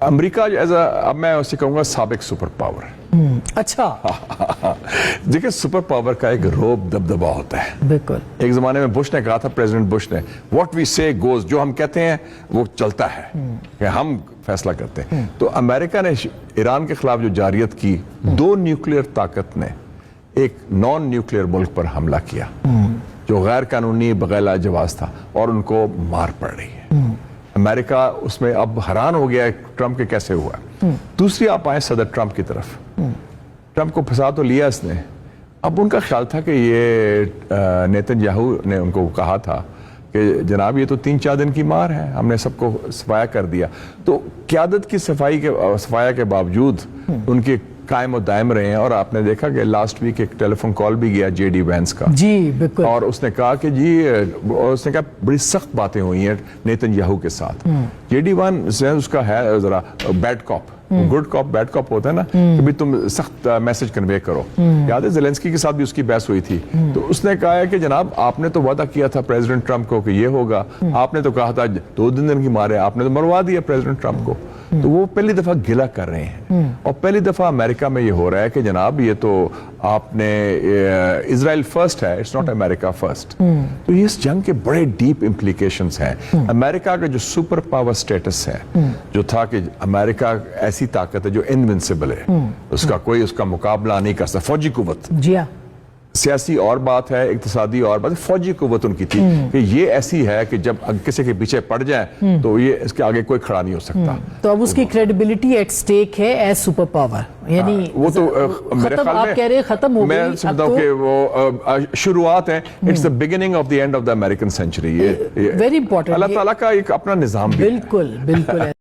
امریکہ اب میں اسے کہوں گا سابق سپر پاور. اچھا. دیکھیں سپر پاور کا ایک روب دبدبا ہوتا ہے. بالکل. ایک زمانے میں بش نے کہا تھا, پریزیڈنٹ بش نے, واٹ وی سے گوز, جو ہم کہتے ہیں وہ چلتا ہے, کہ ہم فیصلہ کرتے ہیں. تو امریکہ نے ایران کے خلاف جو جارحیت کی, دو نیوکلیئر طاقت نے ایک نان نیوکلیئر ملک پر حملہ کیا جو غیر قانونی بغیر جواز تھا, اور ان کو مار پڑ رہی ہے. امریکہ اس میں اب حیران ہو گیا ہے ٹرمپ کے کیسے ہوا. دوسری آپ آئیں صدر ٹرمپ کی طرف. ٹرمپ کو پھنسا تو لیا اس نے. اب ان کا خیال تھا کہ یہ نیتن یاہو نے ان کو کہا تھا کہ جناب یہ تو 3-4 دن کی مار ہے, ہم نے سب کو صفایا کر دیا. تو قیادت کی صفایا کے باوجود ان کے قائم و دائم رہے ہیں. اور آپ نے دیکھا کہ لاسٹ ویک ایک ٹیلی فون کال بھی گیا جے ڈی وینس کا. جی بالکل. اور اس نے کہا کہ اس نے کہا بڑی سخت باتیں ہوئی ہیں نیتن یاہو کے ساتھ. جے ڈی وینس اس کا ہے ذرا بیڈ کاپ, گڈ کاپ بیڈ کاپ ہوتا ہے نا, کہ بھی تم سخت میسج کنوے کرو. یاد ہے زیلنسکی کے ساتھ بھی اس کی بحث ہوئی تھی. تو اس نے کہا ہے کہ جناب آپ نے تو وعدہ کیا تھا پریزیڈنٹ ٹرمپ کو کہ یہ ہوگا, آپ نے تو کہا تھا 2 دن کی مارے, آپ نے تو مروا دیا پریزیڈنٹ ٹرمپ کو. تو وہ پہلی دفعہ گلہ کر رہے ہیں, اور پہلی دفعہ امریکہ میں یہ ہو رہا ہے کہ جناب یہ تو آپ نے اسرائیل فرسٹ ہے, اٹس ناٹ امریکہ فرسٹ. تو یہ اس جنگ کے بڑے ڈیپ امپلیکیشنز ہیں. امریکہ کا جو سپر پاور سٹیٹس ہے, جو تھا کہ امریکہ ایسی طاقت ہے جو انونسیبل ہے, اس کا کوئی اس کا مقابلہ نہیں کر سکتا. فوجی قوت, جی ہاں, سیاسی اور بات ہے, اقتصادی اور بات ہے, فوجی قوت ان کی تھی کہ یہ ایسی ہے کہ جب کسی کے پیچھے پڑ جائے تو یہ اس کے آگے کوئی کھڑا نہیں ہو سکتا. تو اب اس کی کریڈیبلٹی ایٹ سٹیک ہے ایز سپر پاور. یعنی وہ تو میرے خیال آپ کہہ رہے ختم ہو گئی. میں سمجھتا ہوں کہ وہ شروعات ہیں, it's the beginning of the end of the American century. Very important. اللہ تعالیٰ کا ایک اپنا نظام بھی ہے. بالکل بالکل.